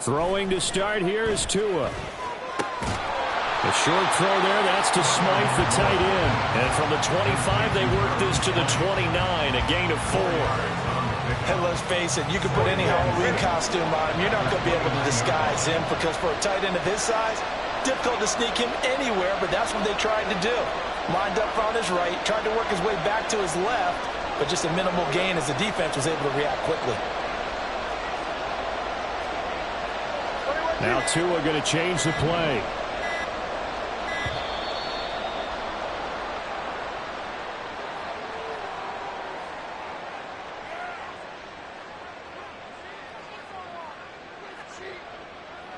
Throwing to start here is Tua. A short throw there, that's to Smythe, the tight end. And from the 25, they work this to the 29, a gain of 4. And let's face it, you can put any Halloween costume on him. You're not going to be able to disguise him because for a tight end of his size, difficult to sneak him anywhere, but that's what they tried to do. Lined up on his right, tried to work his way back to his left, but just a minimal gain as the defense was able to react quickly. Now Tua going to change the play.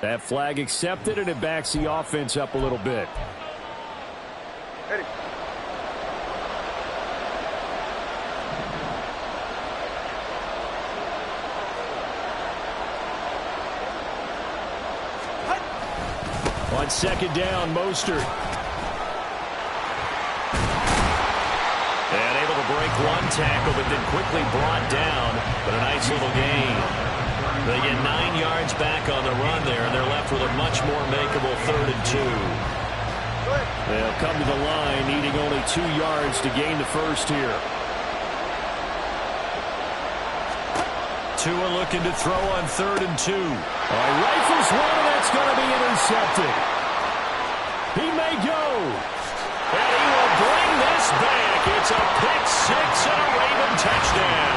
That flag accepted, and it backs the offense up a little bit. Ready. On second down, Mostert. And able to break one tackle, but then quickly brought down. But a nice little gain. They get 9 yards back on the run there, and they're left with a much more makeable 3rd and 2. They'll come to the line, needing only 2 yards to gain the first here. Tua looking to throw on 3rd and 2. Rifles one, and that's going to be intercepted. He may go. And he will bring this back. It's a pick 6 and a Raven touchdown.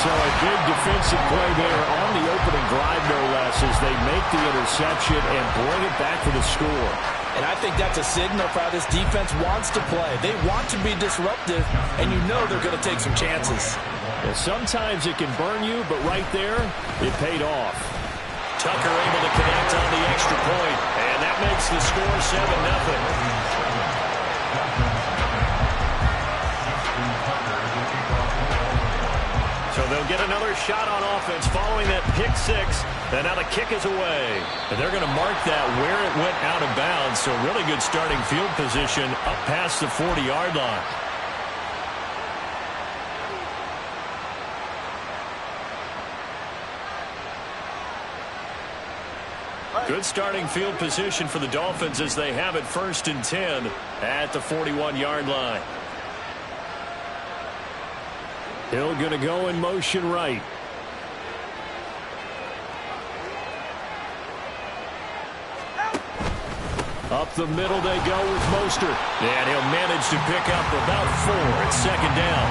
So a big defensive play there on the opening drive, no less, as they make the interception and bring it back for the score. And I think that's a signal for how this defense wants to play. They want to be disruptive, and you know they're going to take some chances. Well, sometimes it can burn you, but right there, it paid off. Tucker able to connect on the extra point, and that makes the score 7-0. So they'll get another shot on offense following that pick 6. And now the kick is away. And they're going to mark that where it went out of bounds. So really good starting field position up past the 40-yard line. Good starting field position for the Dolphins as they have it 1st and 10 at the 41-yard line. Hill going to go in motion right. Up the middle they go with Mostert. And he'll manage to pick up about 4 at 2nd down.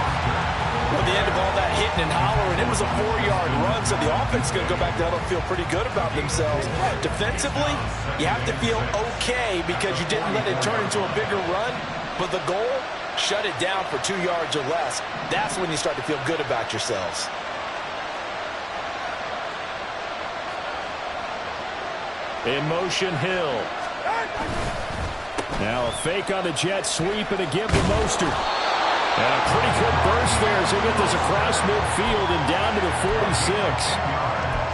Well, at the end of all that hitting and hollering, it was a 4-yard run, so the offense is going to go back down and feel pretty good about themselves. Defensively, you have to feel okay because you didn't let it turn into a bigger run, but the goal, shut it down for 2 yards or less. That's when you start to feel good about yourselves. In motion, Hill. Now a fake on the jet sweep and a give to Mostert. And a pretty good burst there as they get this across midfield and down to the 46.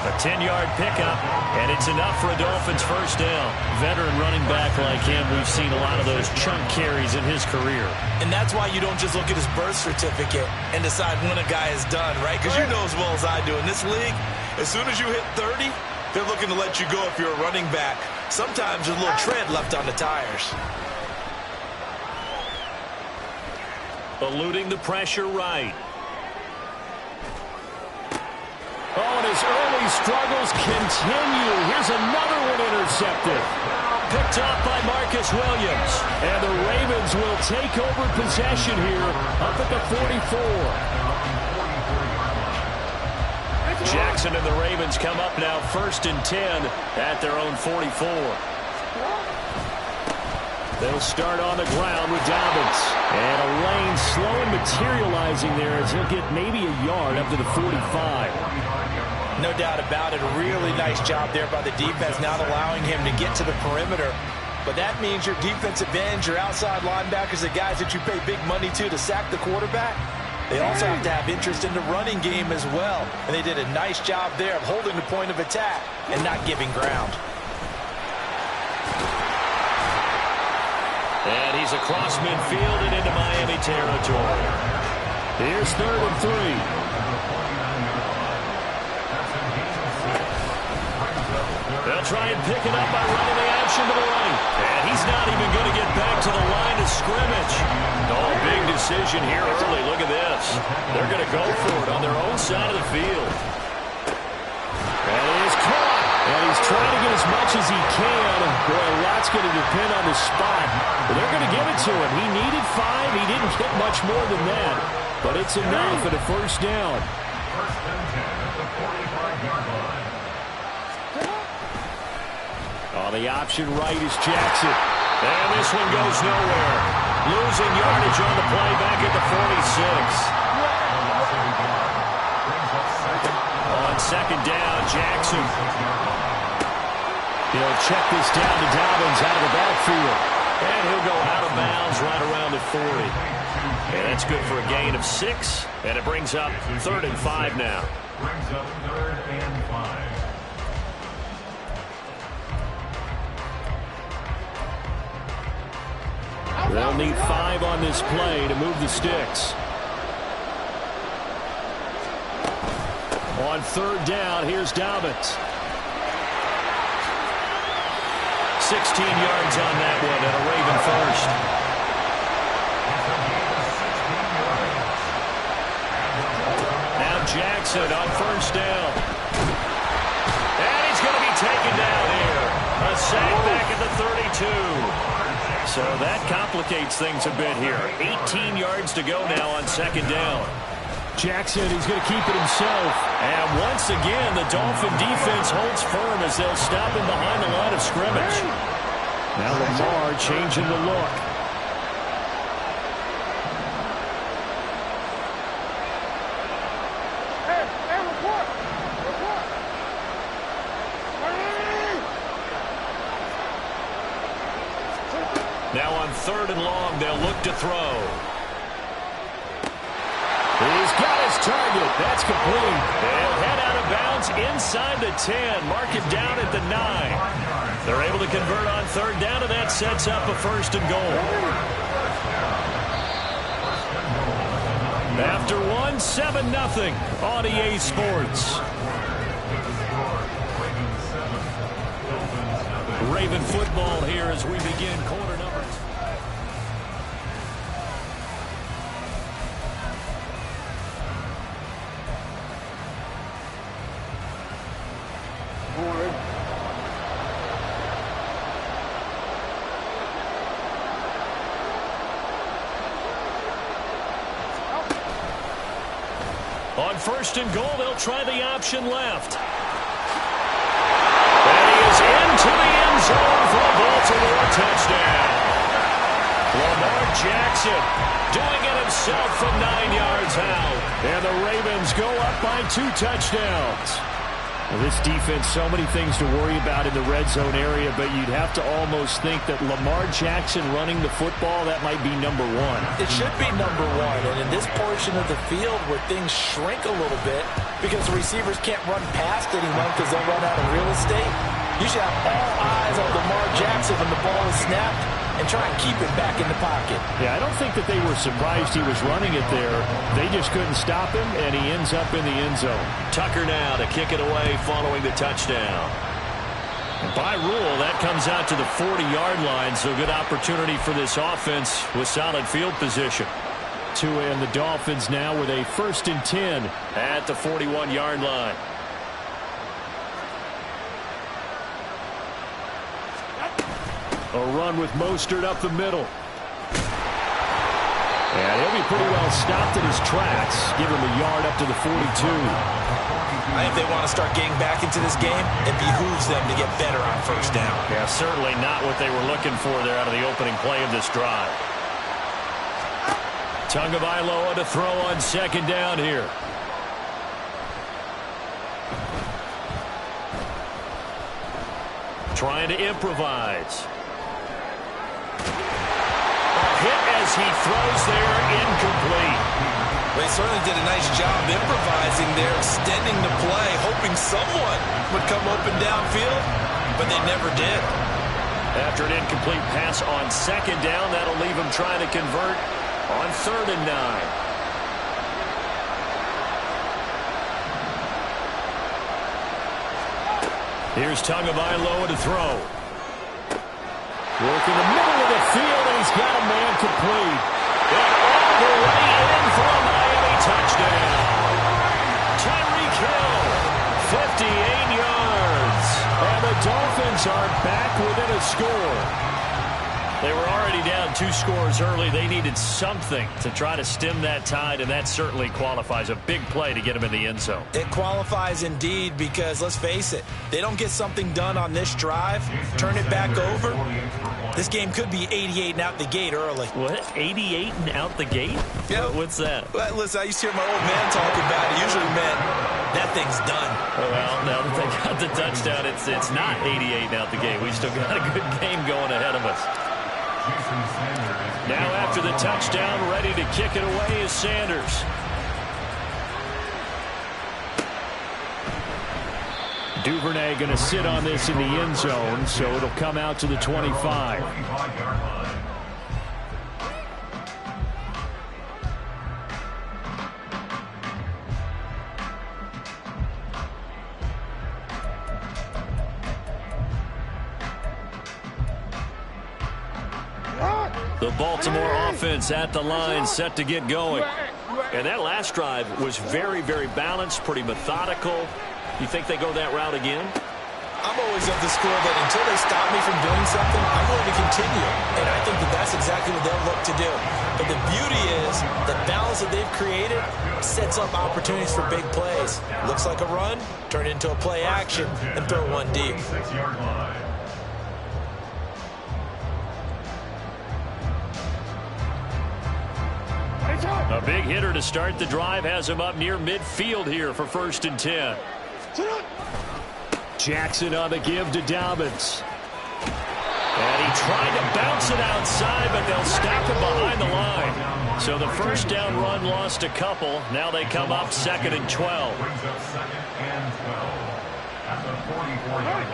A 10-yard pickup, and it's enough for a Dolphins first down. Veteran running back like him, we've seen a lot of those chunk carries in his career. And that's why you don't just look at his birth certificate and decide when a guy is done, right? Because you know as well as I do, in this league, as soon as you hit 30, they're looking to let you go if you're a running back. Sometimes there's a little tread left on the tires. Eluding the pressure right. Oh, and his early struggles continue. Here's another one intercepted. Picked off by Marcus Williams. And the Ravens will take over possession here up at the 44. Jackson and the Ravens come up now 1st and 10 at their own 44. They'll start on the ground with Dobbins. And a lane slow and materializing there as he'll get maybe a yard up to the 45. No doubt about it. A really nice job there by the defense, not allowing him to get to the perimeter. But that means your defensive ends, your outside linebackers, the guys that you pay big money to sack the quarterback, they also have to have interest in the running game as well. And they did a nice job there of holding the point of attack and not giving ground. And he's across midfield and into Miami territory. Here's 3rd and 3. try and pick it up by running the action to the right. And he's not even going to get back to the line of scrimmage. Oh, big decision here early. Look at this. They're going to go for it on their own side of the field. And it is caught. And he's trying to get as much as he can. Boy, a lot's going to depend on the spot. But they're going to give it to him. He needed 5. He didn't get much more than that. But it's enough at a first down. Oh, the option right is Jackson. And this one goes nowhere. Losing yardage on the play back at the 46. On second down, Jackson. He'll check this down to Dobbins out of the backfield. And he'll go out of bounds right around the 40. And that's good for a gain of 6. And it brings up 3rd and 5 now. Brings up 3rd and 5. They'll need 5 on this play to move the sticks. On 3rd down, here's Dobbins. 16 yards on that one and a Raven first. Now Jackson on first down. And he's going to be taken down here. A sack back at the 32. So that complicates things a bit here. 18 yards to go now on second down. Jackson, he's going to keep it himself. And once again, the Dolphin defense holds firm as they'll stop him behind the line of scrimmage. Now Lamar changing the look. Now on 3rd and long, they'll look to throw. He's got his target. That's complete. They'll head out of bounds inside the 10. Mark it down at the 9. They're able to convert on 3rd down, and that sets up a 1st and goal. After 1, 7-0 on EA Sports. Raven football here as we begin quarter number 2. On 1st and goal, they'll try the option left. And he is into the end zone for a Baltimore touchdown. Lamar Jackson doing it himself from 9 yards out. And the Ravens go up by 2 touchdowns. Well, this defense, so many things to worry about in the red zone area, but you'd have to almost think that Lamar Jackson running the football, that might be number 1. It should be number 1, and in this portion of the field where things shrink a little bit because the receivers can't run past anyone because they'll run out of real estate, you should have all eyes on Lamar Jackson when the ball is snapped and try and keep it back in the pocket. Yeah, I don't think that they were surprised he was running it there. They just couldn't stop him, and he ends up in the end zone. Tucker now to kick it away following the touchdown. And by rule, that comes out to the 40-yard line, so good opportunity for this offense with solid field position. Tua and the Dolphins now with a 1st and 10 at the 41-yard line. A run with Mostert up the middle. And he'll be pretty well stopped in his tracks. Give him a yard up to the 42. I think they want to start getting back into this game. It behooves them to get better on 1st down. Yeah, certainly not what they were looking for there out of the opening play of this drive. Tagovailoa to throw on 2nd down here. Trying to improvise. Hit as he throws there, incomplete. They certainly did a nice job improvising there, extending the play, hoping someone would come open downfield, but they never did. After an incomplete pass on 2nd down, that'll leave him trying to convert on 3rd and 9. Here's Tagovailoa to throw. Working the middle of the field, and he's got a man complete. And all the way in for a Miami touchdown. Tyreek Hill, 58 yards. And the Dolphins are back within a score. They were already down 2 scores early. They needed something to try to stem that tide, and that certainly qualifies. A big play to get them in the end zone. It qualifies indeed because, let's face it, they don't get something done on this drive, turn it back over, this game could be 88 and out the gate early. What? 88 and out the gate? Yeah. What's that? Well, listen, I used to hear my old man talking about it. Usually meant that thing's done. Well, now that they got the touchdown, it's not 88 and out the gate. We still got a good game going ahead of us. Now after the touchdown, ready to kick it away is Sanders. Duvernay going to sit on this in the end zone, so it'll come out to the 25. The Baltimore offense at the line, set to get going. And that last drive was very, very balanced, pretty methodical. You think they go that route again? I'm always of the school that until they stop me from doing something, I'm going to continue. And I think that that's exactly what they'll look to do. But the beauty is the balance that they've created sets up opportunities for big plays. Looks like a run, turn it into a play action, and throw one deep. A big hitter to start the drive has him up near midfield here for 1st and 10. Jackson on the give to Dobbins. And he tried to bounce it outside, but they'll stop him behind the line. So the first down run lost a couple. Now they come up 2nd and 12.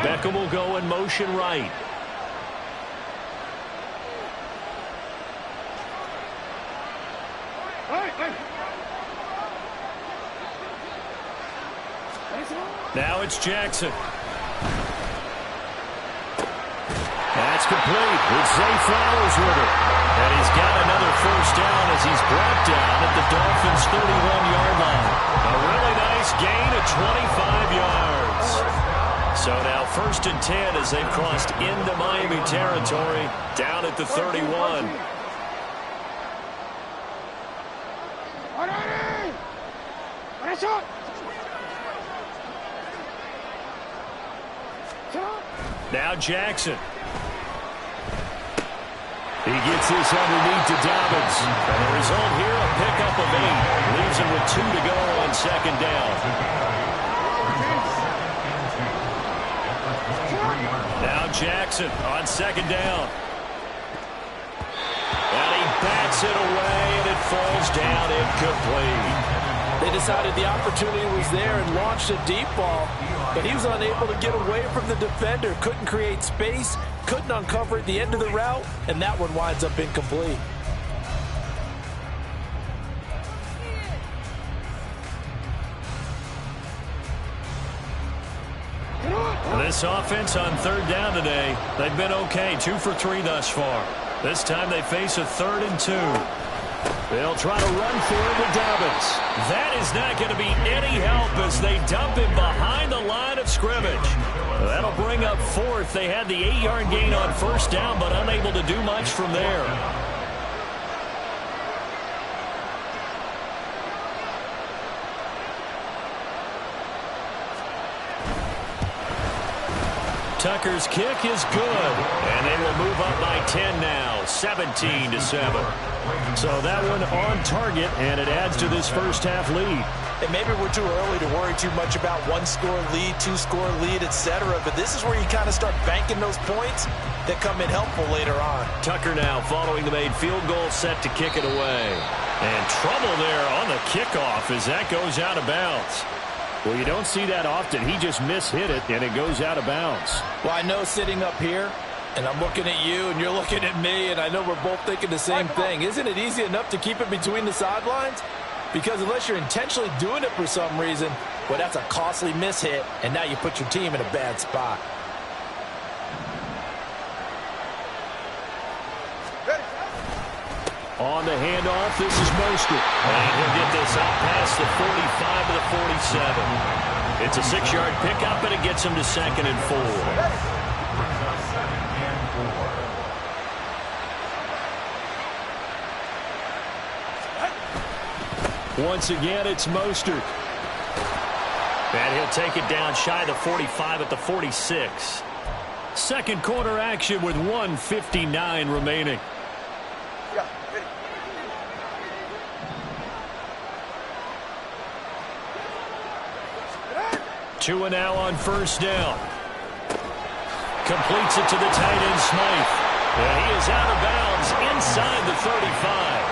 Beckham will go in motion right. Now it's Jackson. That's complete with Zay Flowers with it. And he's got another first down as he's brought down at the Dolphins' 31-yard line. A really nice gain of 25 yards. So now 1st and 10 as they've crossed into Miami territory down at the 31. Now Jackson. He gets this underneath to Dobbins. And the result here, a pickup of 8. Leaves him with 2 to go on 2nd down. Now Jackson on 2nd down. And he bats it away, and it falls down incomplete. They decided the opportunity was there and launched a deep ball, but he was unable to get away from the defender, couldn't create space, couldn't uncover at the end of the route, and that one winds up incomplete. This offense on 3rd down today, they've been okay, 2 for 3 thus far. This time they face a 3rd and 2. They'll try to run for it with Dobbins. That is not going to be any help as they dump him behind the line of scrimmage. That'll bring up 4th. They had the 8-yard gain on 1st down, but unable to do much from there. Tucker's kick is good, and they will move up by 10 now, 17-7. So that one on target, and it adds to this first half lead. And maybe we're too early to worry too much about 1-score lead, 2-score lead, etc. But this is where you kind of start banking those points that come in helpful later on. Tucker now following the made field goal, set to kick it away. And trouble there on the kickoff as that goes out of bounds. Well, you don't see that often. He just mishit it, and it goes out of bounds. Well, I know sitting up here, and I'm looking at you, and you're looking at me, and I know we're both thinking the same thing. Isn't it easy enough to keep it between the sidelines? Because unless you're intentionally doing it for some reason, well, that's a costly miss hit, and now you put your team in a bad spot. On the handoff, this is Mostert. And he'll get this out past the 45 to the 47. It's a 6-yard pickup, and it gets him to 2nd and 4. Once again, it's Mostert. And he'll take it down shy of the 45 at the 46. Second quarter action with 1:59 remaining. Tua now on first down. Completes it to the tight end, Smythe. And he is out of bounds inside the 35.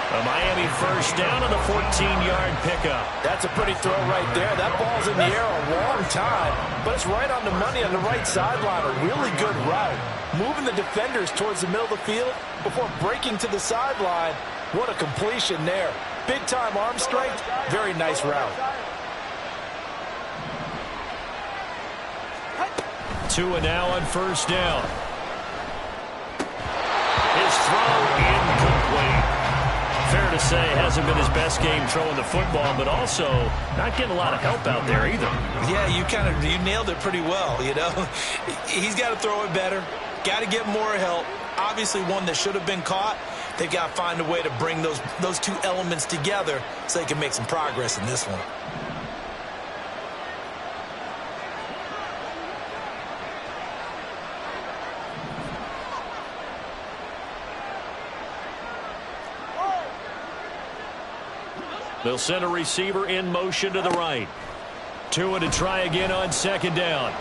A Miami first down on the 14-yard pickup. That's a pretty throw right there. That ball's in the air a long time, but it's right on the money on the right sideline. A really good route. Moving the defenders towards the middle of the field before breaking to the sideline. What a completion there. Big-time arm strength. Very nice route. Tua now on first down. His throw incomplete. Fair to say, hasn't been his best game throwing the football, but also not getting a lot of help out there either. Yeah, you nailed it pretty well, you know. He's got to throw it better. Got to get more help. Obviously one that should have been caught. They've got to find a way to bring those two elements together so they can make some progress in this one. They'll send a receiver in motion to the right. Tua to try again on second down.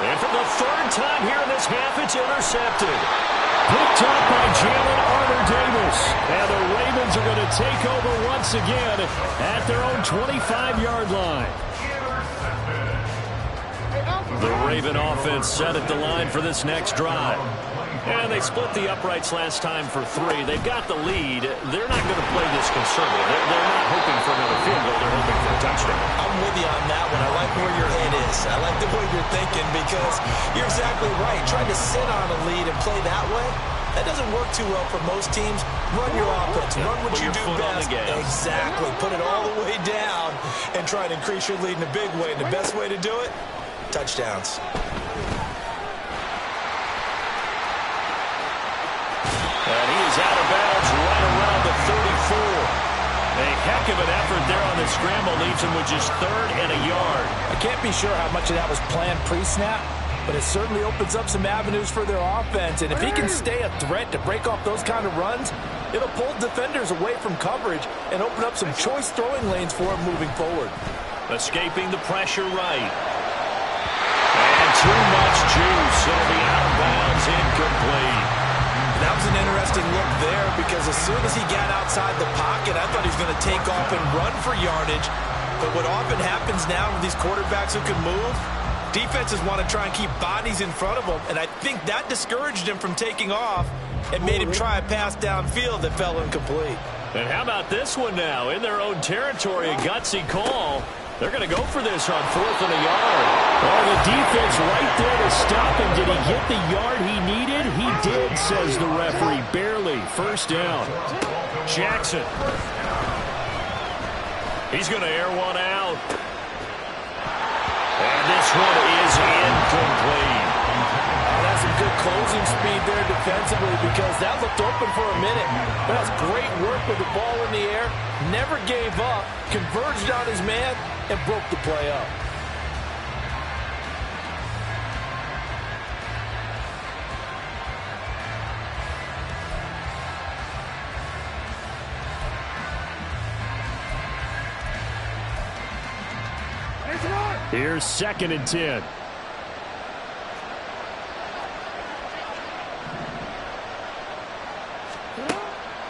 And for the third time here in this half, it's intercepted. Picked up by Jalen Armour-Davis. And the Ravens are going to take over once again at their own 25-yard line. The Raven offense set at the line for this next drive. And they split the uprights last time for 3. They've got the lead. They're not going to play this conservative. They're not hoping for another field goal. They're hoping for a touchdown. I'm with you on that one. I like where your head is. I like the way you're thinking because you're exactly right. Trying to sit on a lead and play that way, that doesn't work too well for most teams. Run your offense. Run what you do best. Exactly. Put it all the way down and try to increase your lead in a big way. And the best way to do it, touchdowns. And he is out of bounds right around the 34. A heck of an effort there on the scramble. Leaves him with just 3rd and a yard. I can't be sure how much of that was planned pre-snap, but it certainly opens up some avenues for their offense. And if he can stay a threat to break off those kind of runs, it'll pull defenders away from coverage and open up some choice throwing lanes for him moving forward. Escaping the pressure right. And too much juice. It'll be out of bounds, incomplete. That was an interesting look there because as soon as he got outside the pocket, I thought he was going to take off and run for yardage. But what often happens now with these quarterbacks who can move, defenses want to try and keep bodies in front of them, and I think that discouraged him from taking off and made him try a pass downfield that fell incomplete. And how about this one now? In their own territory, a gutsy call. They're going to go for this on 4th and a yard. Oh, the defense right there to stop him. Did he get the yard he needed? He did, says the referee. Barely. First down. Jackson. He's going to air one out. And this one is incomplete. That's some good closing speed there defensively because that looked open for a minute. But that's great work with the ball in the air. Never gave up. Converged on his man and broke the play up. Here's 2nd and 10.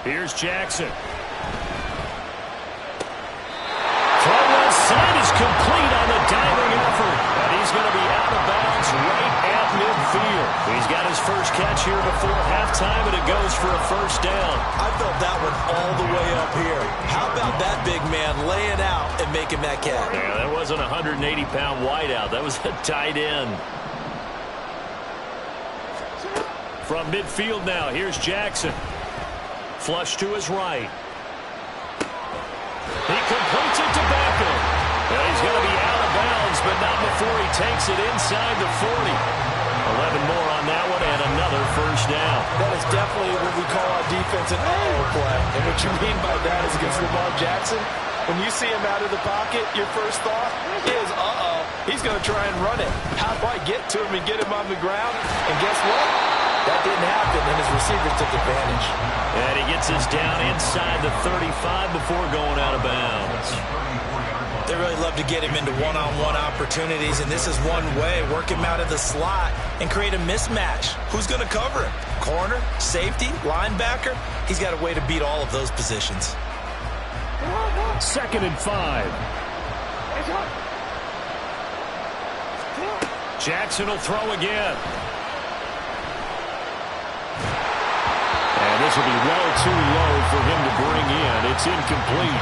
Here's Jackson. Throw left side is complete on the diving effort. And he's going to be out of bounds right at midfield. He's got his first catch here before halftime, and it goes for a first down. I felt that one all the way up here. How about that big man laying out and making that catch? Yeah, that wasn't a 180-pound wideout. That was a tight end. From midfield now, here's Jackson. Flush to his right. He completes it to Beckham. And he's going to be out of bounds, but not before he takes it inside the 40. 11 more on that one, and another first down. That is definitely what we call our defense an uh-oh play. And what you mean by that is against Lamar Jackson, when you see him out of the pocket, your first thought is, uh-oh, he's going to try and run it. How do I get to him and get him on the ground? And guess what? That didn't happen, and his receivers took advantage. And he gets us down inside the 35 before going out of bounds. They really love to get him into one-on-one opportunities, and this is one way. Work him out of the slot and create a mismatch. Who's going to cover him? Corner, safety, linebacker? He's got a way to beat all of those positions. 2nd and 5. Jackson will throw again. And this will be well too low for him to bring in. It's incomplete.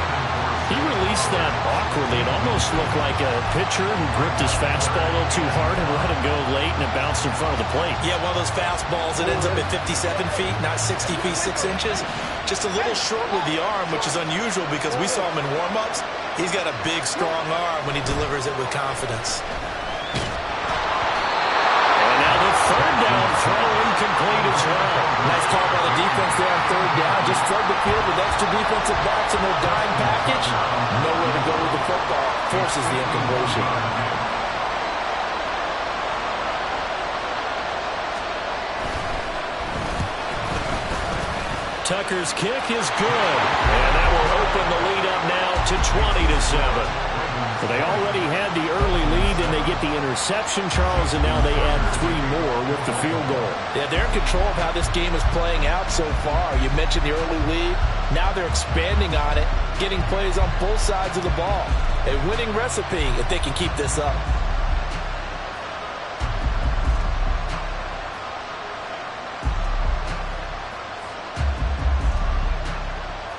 He released that awkwardly. It almost looked like a pitcher who gripped his fastball a little too hard and let him go late, and it bounced in front of the plate. Yeah, one of those fastballs that ends up at 57 feet, not 60 feet, 6 inches. Just a little short with the arm, which is unusual because we saw him in warm-ups. He's got a big, strong arm when he delivers it with confidence. And now the 3rd down throw incomplete as well. Nice call by the defense there on 3rd down. Just flood the field with extra defensive backs in their dime package. Nowhere to go with the football. Forces the incompletion. Tucker's kick is good. And that will open the lead up now to 20-7. So they already had the early lead, and they get the interception, Charles, and now they add 3 more with the field goal. Yeah, they're in control of how this game is playing out so far. You mentioned the early lead. Now they're expanding on it, getting plays on both sides of the ball. A winning recipe if they can keep this up.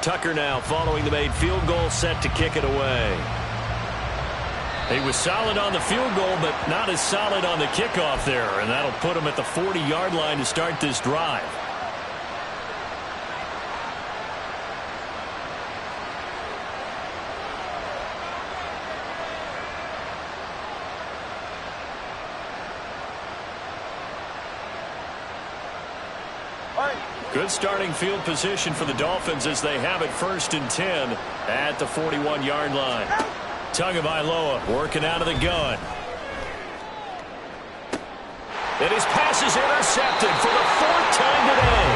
Tucker now following the made field goal, set to kick it away. He was solid on the field goal, but not as solid on the kickoff there, and that'll put him at the 40-yard line to start this drive. Good starting field position for the Dolphins as they have it 1st and 10 at the 41-yard line. Tagovailoa working out of the gun. And his pass is intercepted for the 4th time today.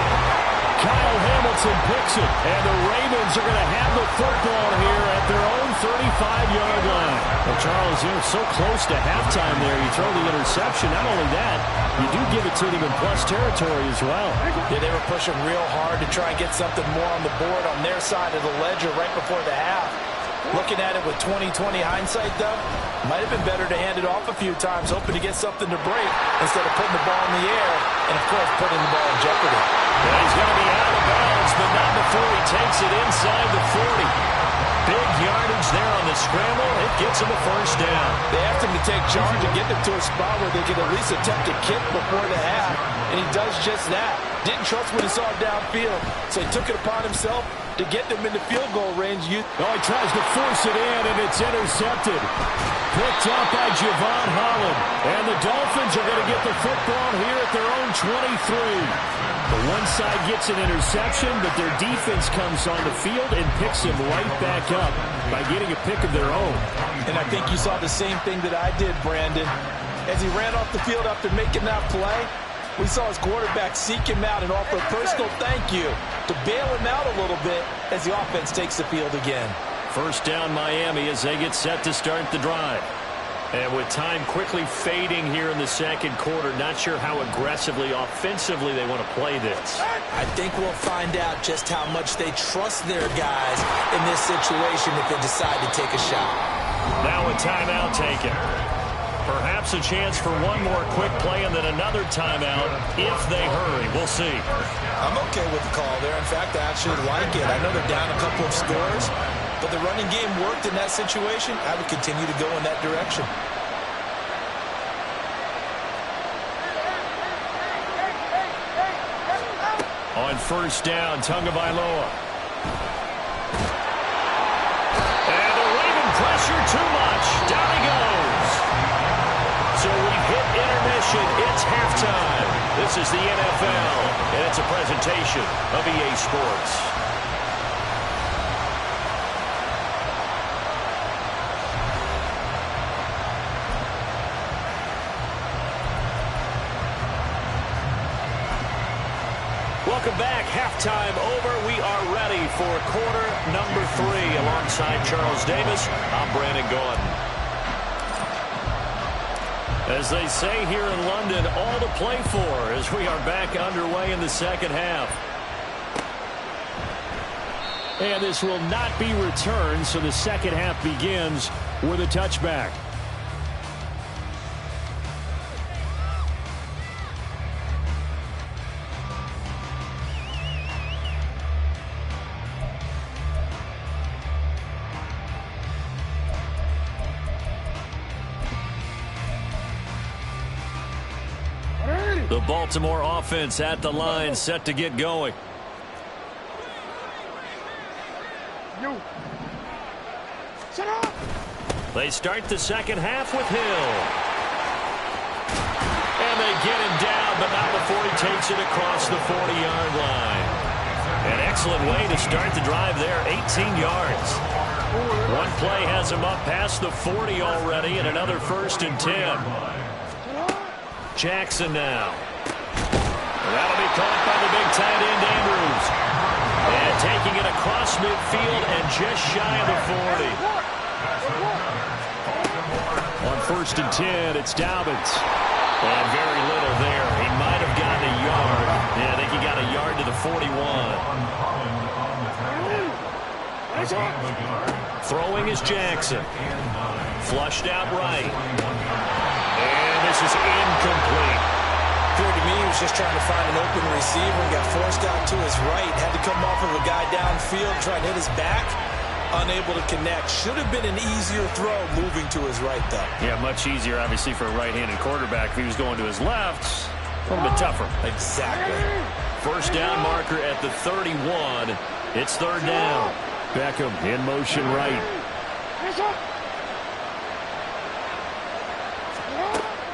Kyle Hamilton picks it, and the Ravens are going to have the football here at their own 35-yard line. Well, Charles, you're so close to halftime there. You throw the interception. Not only that, you do give it to them in plus territory as well. Yeah, they were pushing real hard to try and get something more on the board on their side of the ledger right before the half. Looking at it with 20/20 hindsight, though, might have been better to hand it off a few times, hoping to get something to break instead of putting the ball in the air and, of course, putting the ball in jeopardy. Yeah, he's going to be out of bounds, but not before he takes it inside the 40. Big yardage there on the scramble. It gets him a first down. They asked him to take charge and get them to a spot where they could at least attempt a kick before the half, and he does just that. Didn't trust what he saw downfield, so he took it upon himself to get them into field goal range. He tries to force it in, and it's intercepted. Picked up by Javon Holland. And the Dolphins are going to get the football here at their own 23. The one side gets an interception, but their defense comes on the field and picks him right back up by getting a pick of their own. And I think you saw the same thing that I did, Brandon. As he ran off the field after making that play, we saw his quarterback seek him out and offer a personal thank you to bail him out a little bit as the offense takes the field again. First down Miami as they get set to start the drive. And with time quickly fading here in the second quarter, not sure how aggressively, offensively they want to play this. I think we'll find out just how much they trust their guys in this situation if they decide to take a shot. Now a timeout taken. Perhaps a chance for one more quick play and then another timeout if they hurry. We'll see. I'm okay with the call there. In fact, I actually like it. I know they're down a couple of scores, but the running game worked in that situation. I would continue to go in that direction. On first down, Tagovailoa. And the Raven pressure too much. Down he goes. So we've hit intermission. It's halftime. This is the NFL, and it's a presentation of EA Sports. Welcome back. Halftime over. We are ready for quarter number 3. Alongside Charles Davis, I'm Brandon Gaudin. As they say here in London, all to play for as we are back underway in the second half. And this will not be returned, so the second half begins with a touchback. The Baltimore offense at the line, set to get going. They start the second half with Hill. And they get him down, but not before he takes it across the 40-yard line. An excellent way to start the drive there, 18 yards. One play has him up past the 40 already, and another 1st and 10. Jackson now. And that'll be caught by the big tight end, Andrews. And taking it across midfield and just shy of the 40. On 1st and 10, it's Dobbins. And very little there. He might have gotten a yard. Yeah, I think he got a yard to the 41. Throwing is Jackson. Flushed out right. And this is incomplete. Appeared to me he was just trying to find an open receiver and got forced out to his right. Had to come off of a guy downfield, trying to hit his back. Unable to connect. Should have been an easier throw moving to his right, though. Yeah, much easier, obviously, for a right-handed quarterback. If he was going to his left, a little bit tougher. Exactly. First down marker at the 31. It's 3rd down. Beckham in motion right.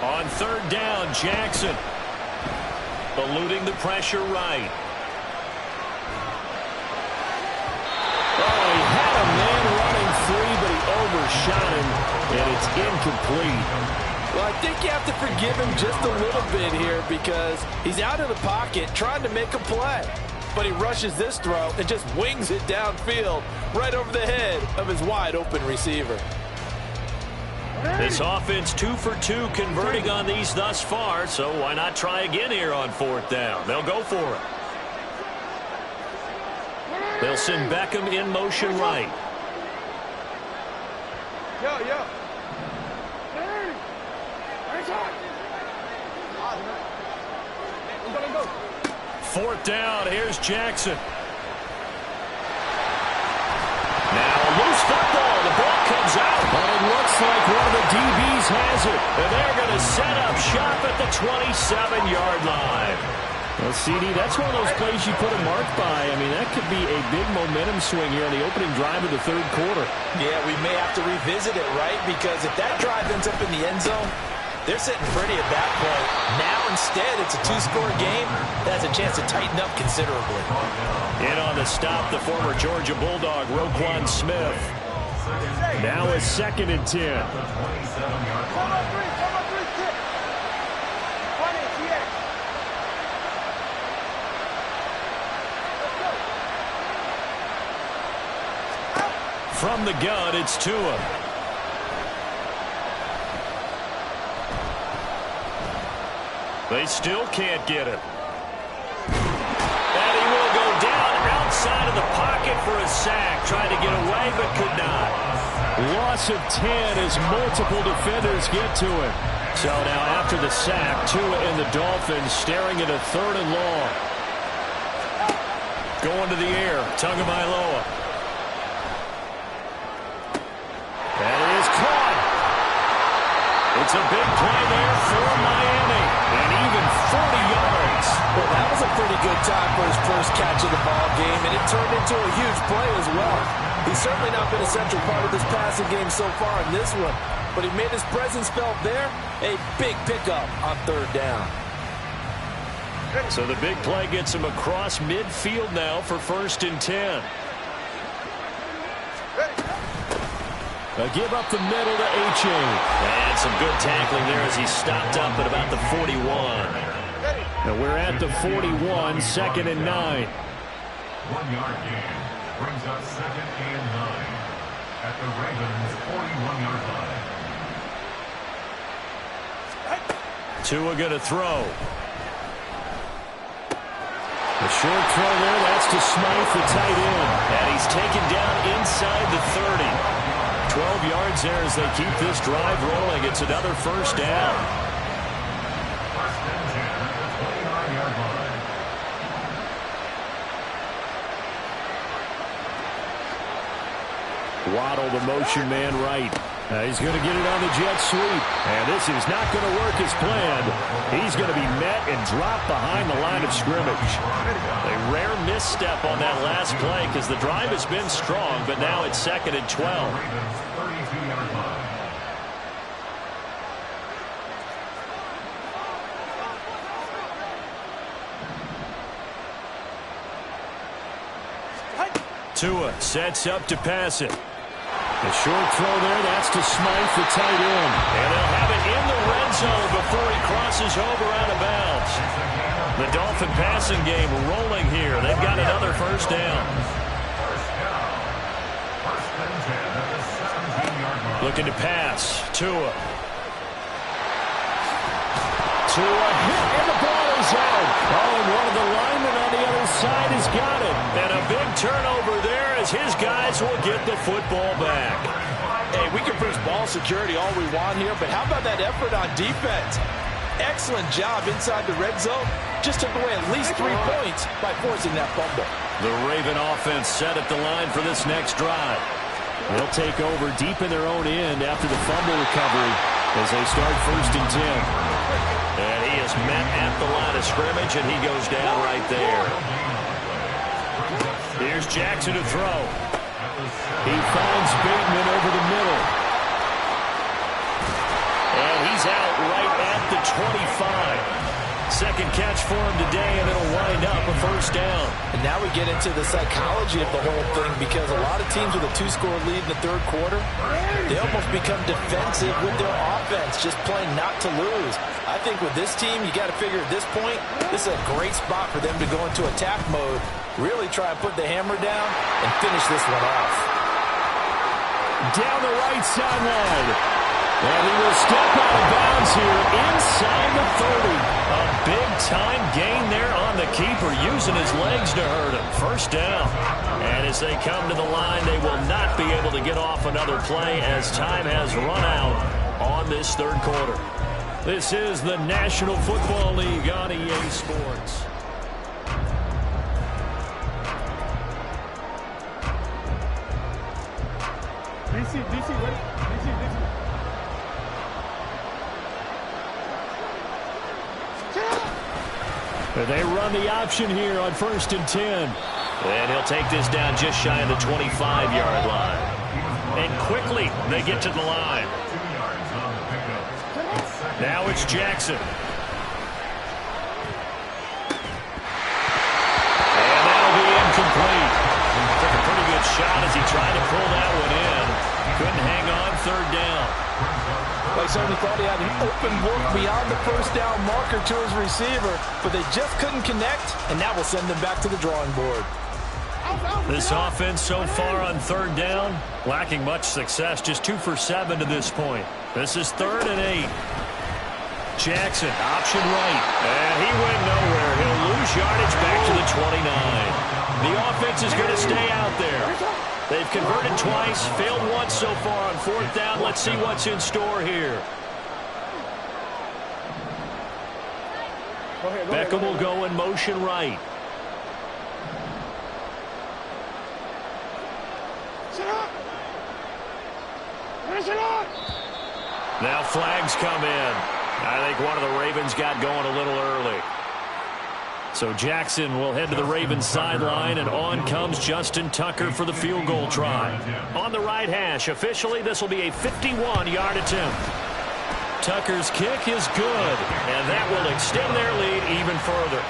On 3rd down, Jackson eluding the pressure right. Oh, he had a man running free, but he overshot him, and it's incomplete. Well, I think you have to forgive him just a little bit here because he's out of the pocket trying to make a play. But he rushes this throw and just wings it downfield right over the head of his wide-open receiver. This offense 2 for 2 converting on these thus far, so why not try again here on 4th down? They'll go for it. They'll send Beckham in motion right. Yo. 4th down, here's Jackson. Now a loose football, the ball comes out, but it looks like one of the DBs has it. And they're going to set up shop at the 27-yard line. Well, CD, that's one of those plays you put a mark by. I mean, that could be a big momentum swing here on the opening drive of the 3rd quarter. Yeah, we may have to revisit it, right? Because if that drive ends up in the end zone, they're sitting pretty at that point. Now, instead, it's a 2-score game. That has a chance to tighten up considerably. In on the stop, the former Georgia Bulldog, Roquan Smith. Now a 2nd and 10. From the gun, it's Tua. They still can't get it. And he will go down outside of the pocket for a sack. Trying to get away, but could not. Loss of 10 as multiple defenders get to him. So now after the sack, Tua and the Dolphins staring at a 3rd and long. Going to the air, Tagovailoa. That is caught. It's a big play there for Miami. And even 40 yards. Well, that was a pretty good time for his first catch of the ball game, and it turned into a huge play as well. He's certainly not been a central part of this passing game so far in this one, but he made his presence felt there. A big pickup on 3rd down. So the big play gets him across midfield now for 1st and 10. A give up the middle to H.A. And some good tackling there as he stopped up at about the 41. And we're at the 41, 2nd and 9. 1-yard gain brings up 2nd and 9 at the Ravens' 41-yard line. Tua going to throw. A short throw there, that's to Smythe, the tight end. And he's taken down inside the 30. 12 yards there as they keep this drive rolling. It's another 1st down. 1st and 10 at the 29-yard line. Waddle, the motion man right. He's going to get it on the jet sweep. And this is not going to work as planned. He's going to be met and dropped behind the line of scrimmage. A rare misstep on that last play because the drive has been strong, but now it's 2nd and 12. Ravens' 32-yard line. Tua sets up to pass it. A short throw there, that's to Smythe, the tight end. And they'll have it in the red zone before he crosses over out of bounds. The Dolphin passing game rolling here. They've got another 1st down. Looking to pass. Tua. Tua hit, and the ball is out. Oh, and one of the linemen on the other side has got it. And a big turnover there as his guys will get the football back. Hey, we can push ball security all we want here, but how about that effort on defense? Excellent job inside the red zone. Just took away at least 3 points by forcing that fumble. The Raven offense set at the line for this next drive. They'll take over deep in their own end after the fumble recovery as they start 1st and 10. And he is met at the line of scrimmage, and he goes down right there. Here's Jackson to throw. He finds Bateman over the middle. And he's out right at the 25. Second catch for him today, and it'll wind up a 1st down. And now we get into the psychology of the whole thing, because a lot of teams with a 2-score lead in the 3rd quarter, they almost become defensive with their offense, just playing not to lose. I think with this team, you got to figure at this point, this is a great spot for them to go into attack mode, really try and put the hammer down and finish this one off. Down the right sideline. And he will step out of bounds here inside the 30. A big-time gain there on the keeper, using his legs to hurt him. 1st down. And as they come to the line, they will not be able to get off another play as time has run out on this 3rd quarter. This is the National Football League on EA Sports. DC, ready? DC. They run the option here on 1st and 10. And he'll take this down just shy of the 25-yard line. And quickly, they get to the line. Now it's Jackson. And that'll be incomplete. Took a pretty good shot as he tried to pull that one in. Couldn't hang on 3rd down. Like somebody thought he had an open look beyond the 1st down marker to his receiver, but they just couldn't connect, and that will send them back to the drawing board. This offense so far on 3rd down, lacking much success, just 2 for 7 to this point. This is 3rd and 8. Jackson, option right, and he went nowhere. He'll lose yardage back to the 29. The offense is going to stay out there. They've converted twice, failed once so far on fourth down. Let's see what's in store here. Beckham will go in motion right. Now flags come in. I think one of the Ravens got going a little early. So Jackson will head to the Ravens sideline, and on comes Justin Tucker for the field goal try. On the right hash, officially this will be a 51-yard attempt. Tucker's kick is good, and that will extend their lead even further.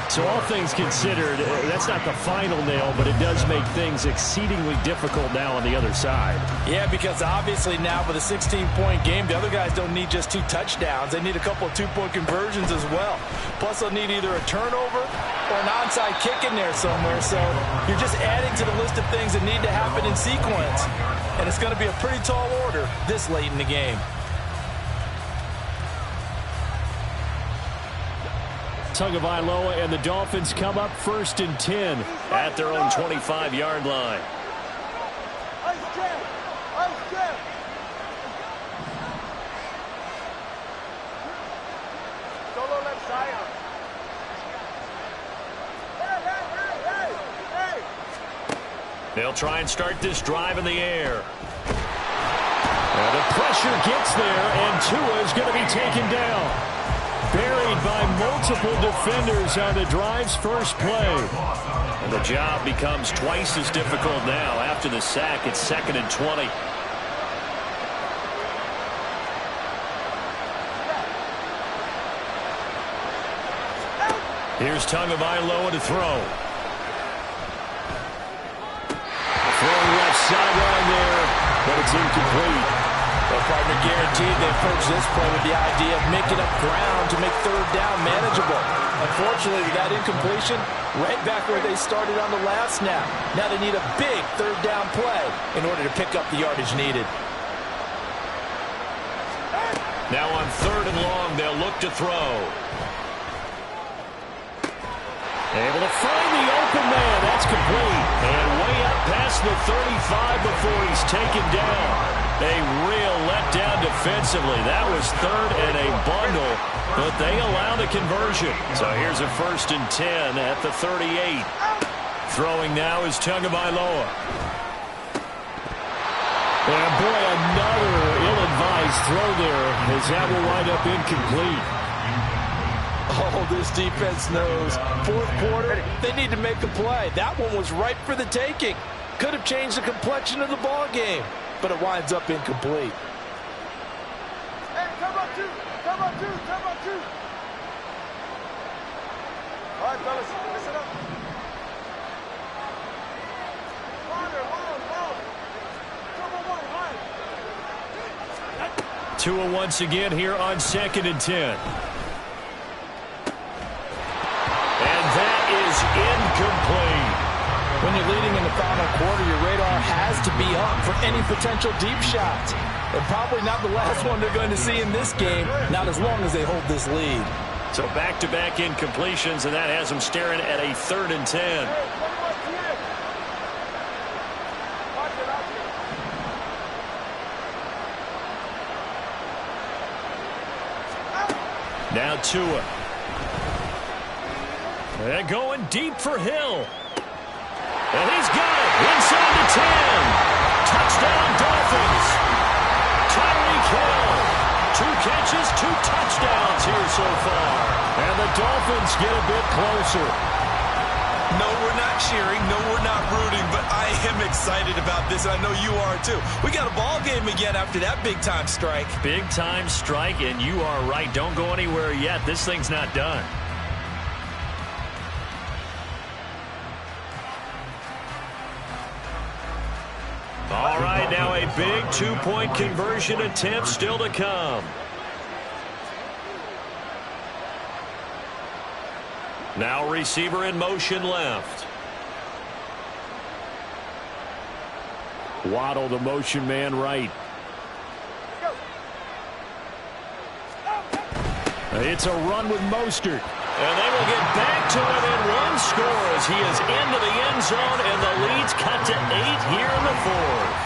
So all things considered, that's not the final nail, but it does make things exceedingly difficult now on the other side. Yeah, because obviously now with a 16-point game, the other guys don't need just 2 touchdowns. They need a couple of 2-point conversions as well. Plus, they'll need either a turnover or an onside kick in there somewhere. So you're just adding to the list of things that need to happen in sequence. And it's going to be a pretty tall order this late in the game. Tagovailoa and the Dolphins come up 1st and 10 at their own 25-yard line. They'll try and start this drive in the air. And the pressure gets there, and Tua is going to be taken down. Buried by multiple defenders on the drive's first play. And the job becomes twice as difficult now. After the sack, it's 2nd and 20. Here's Tagovailoa to throw. Throwing left sideline there, but it's incomplete. Well, partner, guaranteed they approach this play with the idea of making up ground to make 3rd down manageable. Unfortunately, that incompletion right back where they started on the last snap. Now they need a big 3rd down play in order to pick up the yardage needed. Now on 3rd and long, they'll look to throw. Able to find the open man. That's complete. And way up past the 35 before he's taken down. A real letdown defensively. That was 3rd and a bundle, but they allow the conversion. So here's a 1st and 10 at the 38. Throwing now is Tagovailoa. And boy, another ill-advised throw there, as that will wind up incomplete. Oh, this defense knows. 4th quarter, they need to make a play. That one was ripe for the taking. Could have changed the complexion of the ball game, but it winds up incomplete. Hey, come on, 2. Come on, 2. Come on, 2. All right, fellas, listen up. Tua once again here on 2nd and 10. And that is incomplete. When you're leading in the final quarter, your radar has to be up for any potential deep shots. And probably not the last one they're going to see in this game, not as long as they hold this lead. So back-to-back incompletions, and that has them staring at a 3rd and 10. Now Tua. And going deep for Hill. And he's got it. Inside the 10. Touchdown Dolphins. Tyreek Hill. 2 catches, 2 touchdowns here so far. And the Dolphins get a bit closer. No, we're not cheering. No, we're not rooting. But I am excited about this. I know you are too. We got a ball game again after that big-time strike. Big-time strike, and you are right. Don't go anywhere yet. This thing's not done. All right, now a big 2-point conversion attempt still to come. Now receiver in motion left. Waddle, the motion man, right. It's a run with Mostert. And they will get back to it, and one scores. He is into the end zone, and the lead's cut to 8 here in the fourth.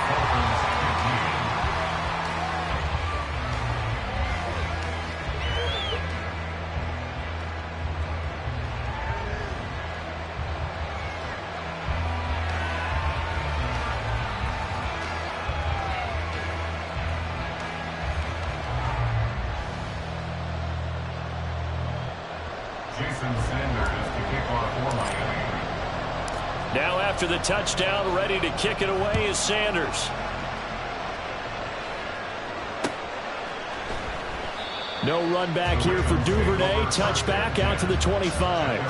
Now after the touchdown, ready to kick it away is Sanders. No run back here for Duvernay. Touchback out to the 25.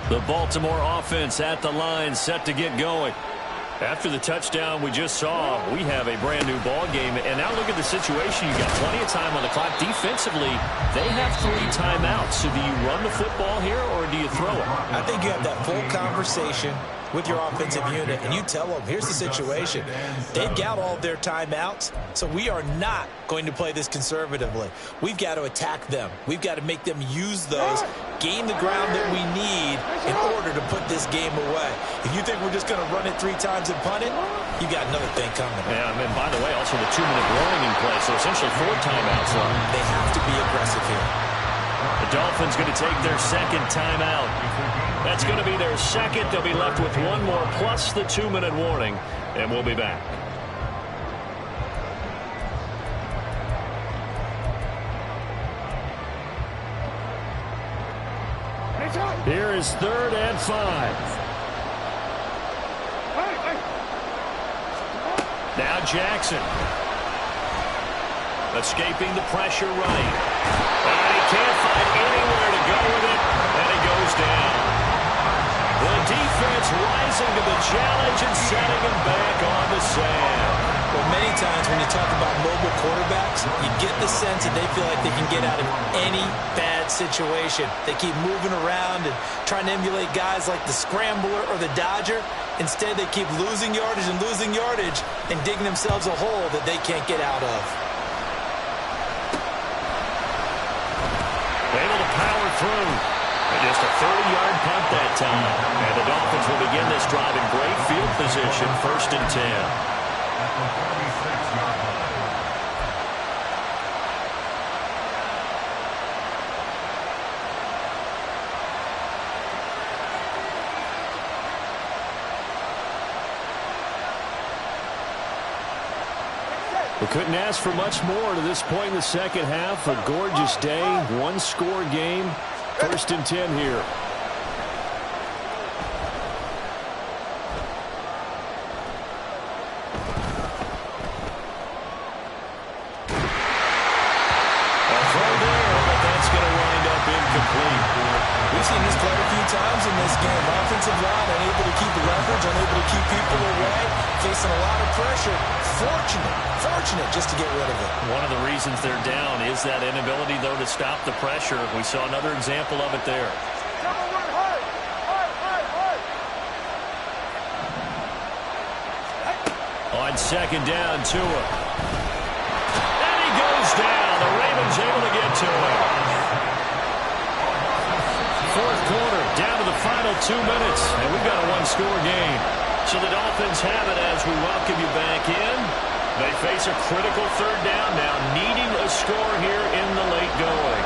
The Baltimore offense at the line, set to get going. After the touchdown we just saw, we have a brand new ball game. And now look at the situation. You've got plenty of time on the clock. Defensively, they have 3 timeouts. So do you run the football here or do you throw it? I think you have that full conversation with your offensive unit, and you tell them, here's the situation. They've got all their timeouts, so we are not going to play this conservatively. We've got to attack them. We've got to make them use those, gain the ground that we need in order to put this game away. If you think we're just going to run it 3 times and punt it, you got another thing coming. Yeah, and by the way, also the 2-minute warning in play, so essentially 4 timeouts left. They have to be aggressive here. The Dolphins going to take their second timeout. That's going to be their second. They'll be left with 1 more plus the 2-minute warning, and we'll be back. Here is 3rd and 5. Now Jackson. Escaping the pressure running. And he can't find anywhere to go with it, and he goes down. The defense rising to the challenge and setting him back on the sand. Well, many times when you talk about mobile quarterbacks, you get the sense that they feel like they can get out of any bad situation. They keep moving around and trying to emulate guys like the scrambler or the dodger. Instead, they keep losing yardage and digging themselves a hole that they can't get out of. Able to power through. And just a 30-yard punt that time. And the Dolphins will begin this drive in great field position, 1st and 10. At the 36-yard line. We couldn't ask for much more to this point in the second half. A gorgeous day, 1-score game. 1st and 10 here. We've seen this play a few times in this game. Offensive line unable to keep leverage, unable to keep people away, facing a lot of pressure. Fortunate just to get rid of it. One of the reasons they're down is that inability, though, to stop the pressure. We saw another example of it there. On 2nd down, Tua. And he goes down. The Ravens able to get to him. 4th quarter, down to the final 2 minutes, and we've got a 1-score game. So the Dolphins have it as we welcome you back in. They face a critical 3rd down now, needing a score here in the late going.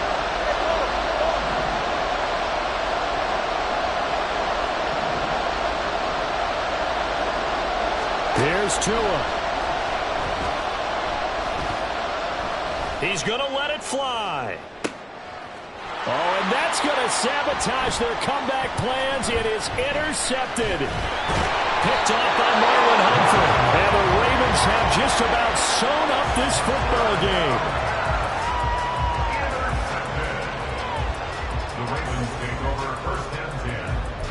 Here's Tua. He's going to let it fly. Oh, and that's going to sabotage their comeback plans. It is intercepted. Picked off by Marlon Humphrey. And the Ravens have just about sewn up this football game. Intercepted. The Ravens take over 1st and 10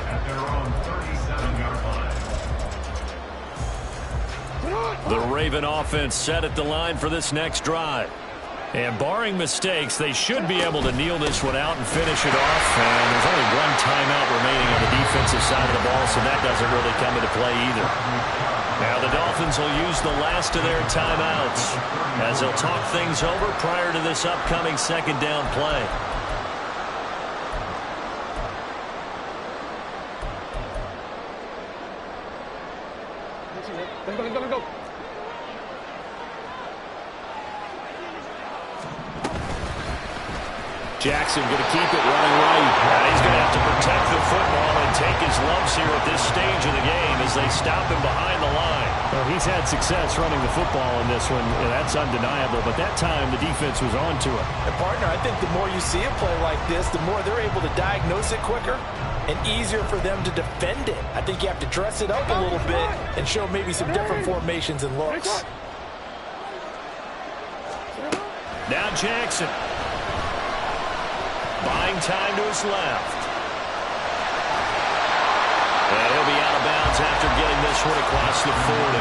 at their own 37-yard line. The Raven offense set at the line for this next drive. And barring mistakes, they should be able to kneel this one out and finish it off. And there's only one timeout remaining on the defensive side of the ball, so that doesn't really come into play either. Now the Dolphins will use the last of their timeouts as they'll talk things over prior to this upcoming second down play. Let's go. Jackson going to keep it running right. And he's going to have to protect the football and take his lumps here at this stage of the game as they stop him behind the line. Well, he's had success running the football in this one. That's undeniable. But that time, the defense was on to it. And partner, I think the more you see a play like this, the more they're able to diagnose it quicker and easier for them to defend it. I think you have to dress it up a little bit and show maybe some different formations and looks. Now Jackson. Buying time to his left. And he'll be out of bounds after getting this one across the 40.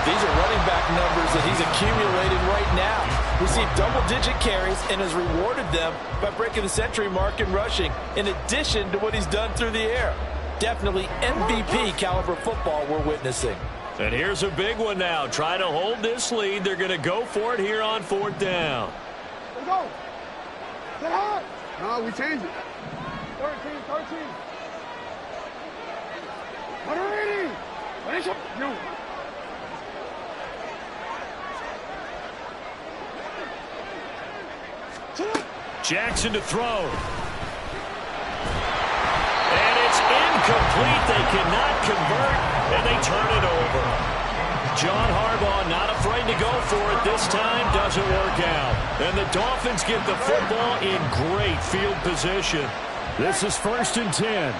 These are running back numbers that he's accumulated right now. Received double-digit carries and has rewarded them by breaking the century mark in rushing, in addition to what he's done through the air. Definitely MVP caliber football we're witnessing. And here's a big one now. Trying to hold this lead. They're going to go for it here on 4th down. Let's go. Get high. No, we changed it. 13. 180. Finish up. No. Jackson to throw. And it's incomplete. They cannot convert, and they turn it over. John Harbaugh not afraid to go for it this time. Doesn't work out. And the Dolphins get the football in great field position. This is 1st and 10.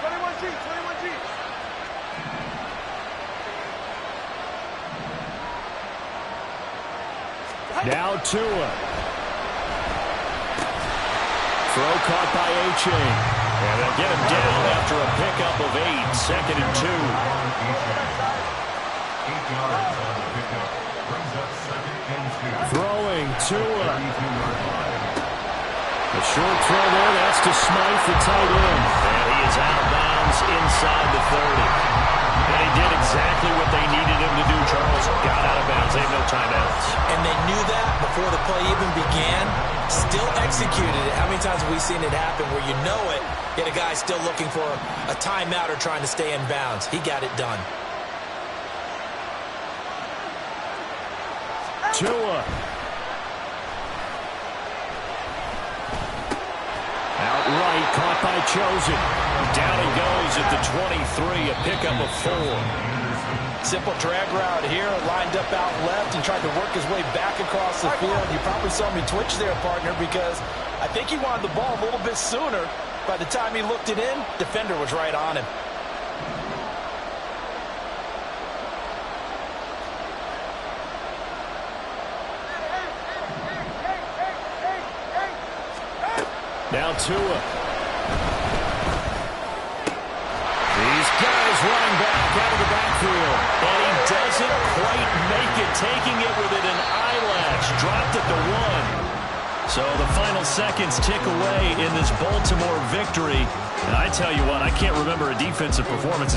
21G. Now Tua. Throw caught by A-Chain. And they'll get him down after a pickup of 8. 2nd and 2. 8 yards on the pickup. Brings up 2nd and 2. Throwing Tua. A short throw there. That's to Smythe, the tight end. And he is out of bounds inside the 30. And he did exactly what they needed him to do, Charles. Got out of bounds. They have no timeouts. And they knew that before the play even began. Still executed it. How many times have we seen it happen where you know it, yet a guy still looking for a timeout or trying to stay in bounds? He got it done. Tua. Outright, caught by Chosen. Down he goes at the 23, a pickup of 4. Simple drag route here, lined up out left and tried to work his way back across the field. You probably saw me twitch there, partner, because I think he wanted the ball a little bit sooner. By the time he looked it in, defender was right on him. Now Tua. These guys running back out of the backfield. And he doesn't quite make it, taking it within an eyelash. Dropped at the 1. So the final seconds tick away in this Baltimore victory. And I tell you what, I can't remember a defensive performance